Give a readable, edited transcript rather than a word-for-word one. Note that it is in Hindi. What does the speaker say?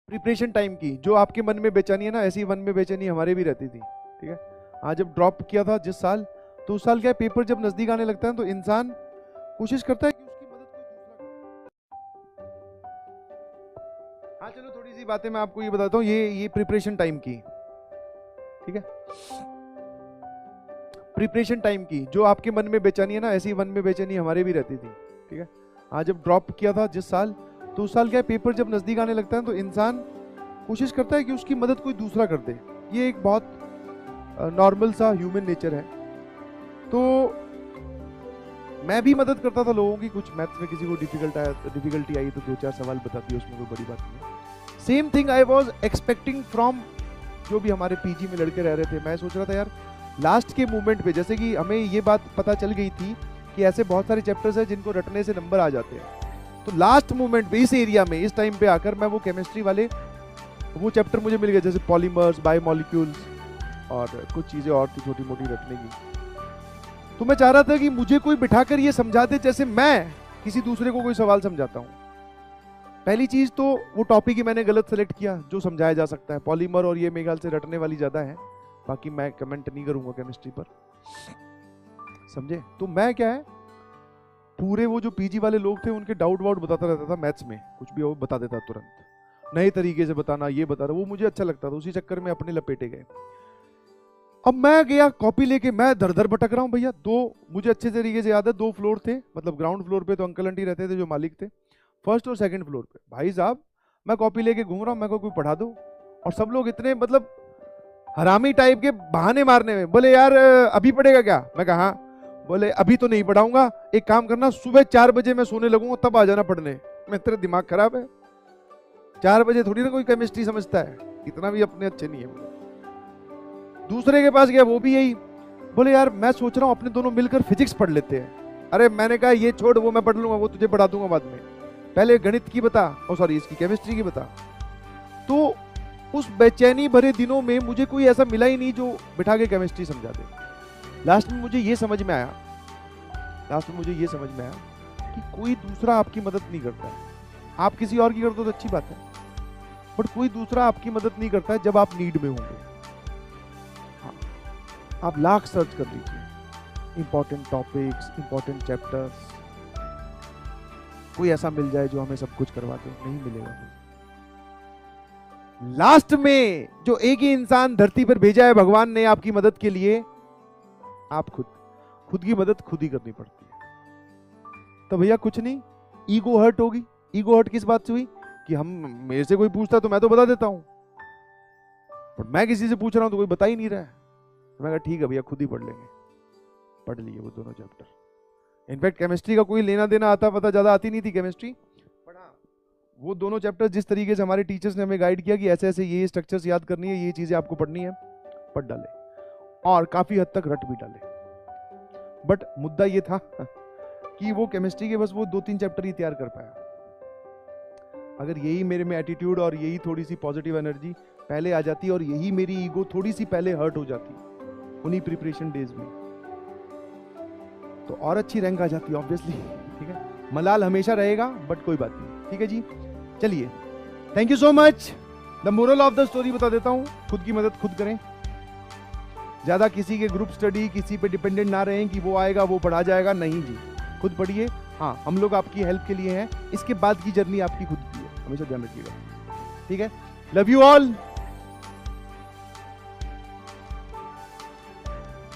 प्रिपरेशन टाइम की जो आपके मन में बेचैनी है ना, ऐसी मन में बेचैनी हमारे भी रहती थी। ठीक है, आज जब ड्रॉप किया था जिस साल, तो उस साल क्या है, पेपर जब नजदीक आने लगता है तो इंसान कोशिश करता है कि उसकी मदद कोई दूसरा करे। हाँ चलो, थोड़ी सी बातें मैं आपको ये बताता हूँ, ये प्रिपरेशन टाइम की। ठीक है, प्रिपरेशन टाइम की जो आपके मन में बेचैनी है ना, ऐसी मन में बेचैनी हमारे भी रहती थी। ठीक है, आज जब ड्रॉप किया था जिस साल, तो उस साल क्या है, पेपर जब नजदीक आने लगता है तो इंसान कोशिश करता है कि उसकी मदद कोई दूसरा कर दे। ये एक बहुत नॉर्मल सा ह्यूमन नेचर है। तो मैं भी मदद करता था लोगों की, कुछ मैथ्स में किसी को डिफिकल्टी आई तो 2-4 सवाल बता दिए, उसमें कोई बड़ी बात नहीं है। Same thing I was expecting from जो भी हमारे पीजी में लड़के रह रहे थे। मैं सोच रहा था यार लास्ट के मोमेंट पे, जैसे कि हमें ये बात पता चल गई थी कि ऐसे बहुत सारे चैप्टर्स हैं जिनको रटने से नंबर आ जाते हैं, तो लास्ट मोमेंट पे इस एरिया में इस टाइम पे आकर मैं वो केमिस्ट्री वाले वो चैप्टर मुझे मिल गए, जैसे पॉलीमर्स, बायोमोलिक्यूल्स और कुछ चीज़ें और थी छोटी मोटी रटने की। तो मैं चाह रहा था कि मुझे कोई बिठाकर ये समझा दे जैसे मैं किसी दूसरे को कोई सवाल समझाता हूँ। पहली चीज़ तो वो टॉपिक ही मैंने गलत सेलेक्ट किया जो समझाया जा सकता है। पॉलीमर और ये मेरे ख्याल से रटने वाली ज़्यादा है, बाकी मैं कमेंट नहीं करूँगा केमिस्ट्री पर, समझे। तो मैं क्या है, पूरे वो जो पीजी वाले लोग थे उनके डाउट वाउट बताता रहता था, मैथ्स में कुछ भी वो बता देता तुरंत, नए तरीके से बताना, ये बता रहा, वो मुझे अच्छा लगता था। उसी चक्कर में अपने लपेटे गए। अब मैं गया कॉपी लेके, मैं दर दर भटक रहा हूँ भैया। मुझे अच्छे तरीके से याद है, 2 फ्लोर थे, मतलब ग्राउंड फ्लोर पे तो अंकल आंटी रहते थे जो मालिक थे, फर्स्ट और सेकंड फ्लोर पे। भाई साहब मैं कॉपी लेके घूम रहा हूँ, मैं को कोई पढ़ा दो, और सब लोग इतने मतलब हरामी टाइप के बहाने मारने में, बोले यार अभी पढ़ेगा क्या? मैं कहा हाँ। बोले अभी तो नहीं पढ़ाऊंगा, एक काम करना सुबह 4 बजे मैं सोने लगूंगा तब आ जाना पढ़ने। मैं, तेरा दिमाग खराब है? 4 बजे थोड़ी ना कोई केमिस्ट्री समझता है, इतना भी अपने अच्छे नहीं है। दूसरे के पास गया, वो भी यही बोले यार मैं सोच रहा हूँ अपने दोनों मिलकर फिजिक्स पढ़ लेते हैं। अरे मैंने कहा ये छोड़, वो मैं पढ़ लूंगा, वो तुझे पढ़ा दूंगा बाद में, पहले गणित की बता, सॉरी इसकी केमिस्ट्री की बता। तो उस बेचैनी भरे दिनों में मुझे कोई ऐसा मिला ही नहीं जो बिठा के केमिस्ट्री समझा दे। लास्ट में मुझे ये समझ में आया कि कोई दूसरा आपकी मदद नहीं करता है। आप किसी और की कर दो तो अच्छी बात है, बट कोई दूसरा आपकी मदद नहीं करता है जब आप नीड में होंगे। आप लाख सर्च कर लीजिए, इंपॉर्टेंट टॉपिक्स, इंपॉर्टेंट चैप्टर्स, कोई ऐसा मिल जाए जो हमें सब कुछ करवा दे, नहीं मिलेगा। लास्ट में जो एक ही इंसान धरती पर भेजा है भगवान ने आपकी मदद के लिए, आप खुद की मदद खुद ही करनी पड़ती है। तो भैया कुछ नहीं, ईगो हर्ट होगी। ईगो हर्ट किस बात से हुई कि हम, मेरे से कोई पूछता तो मैं तो बता देता हूं, पर मैं किसी से पूछ रहा हूं तो कोई बता ही नहीं रहा है। तो मैं कहा ठीक है भैया खुद ही पढ़ लेंगे। पढ़ लिए वो दोनों चैप्टर। इनफैक्ट केमिस्ट्री का कोई लेना देना आता पता ज्यादा आती नहीं थी केमिस्ट्री, पर हाँ वो दोनों चैप्टर जिस तरीके से हमारे टीचर्स ने हमें गाइड किया कि ऐसे ऐसे ये स्ट्रक्चर्स याद करनी है, ये चीजें आपको पढ़नी है, पढ़ डाले और काफी हद तक रट भी डाले। बट मुद्दा ये था कि वो केमिस्ट्री के बस वो 2-3 चैप्टर ही तैयार कर पाया। अगर यही मेरे में एटीट्यूड और यही थोड़ी सी पॉजिटिव एनर्जी पहले आ जाती और यही मेरी ईगो थोड़ी सी पहले हर्ट हो जाती उन्हीं प्रिपरेशन डेज में, तो और अच्छी रैंक आ जाती ऑब्वियसली। ठीक है, मलाल हमेशा रहेगा, बट कोई बात नहीं। ठीक है जी, चलिए, thank you so much. The moral of the story बता देता हूं, खुद की मदद खुद करें, ज्यादा किसी के ग्रुप स्टडी, किसी पे डिपेंडेंट ना रहें कि वो आएगा वो पढ़ा जाएगा, नहीं जी, खुद पढ़िए। हाँ, हम लोग आपकी हेल्प के लिए हैं, इसके बाद की जर्नी आपकी खुद की है, हमेशा ध्यान रखिएगा। ठीक है, लव यू ऑल।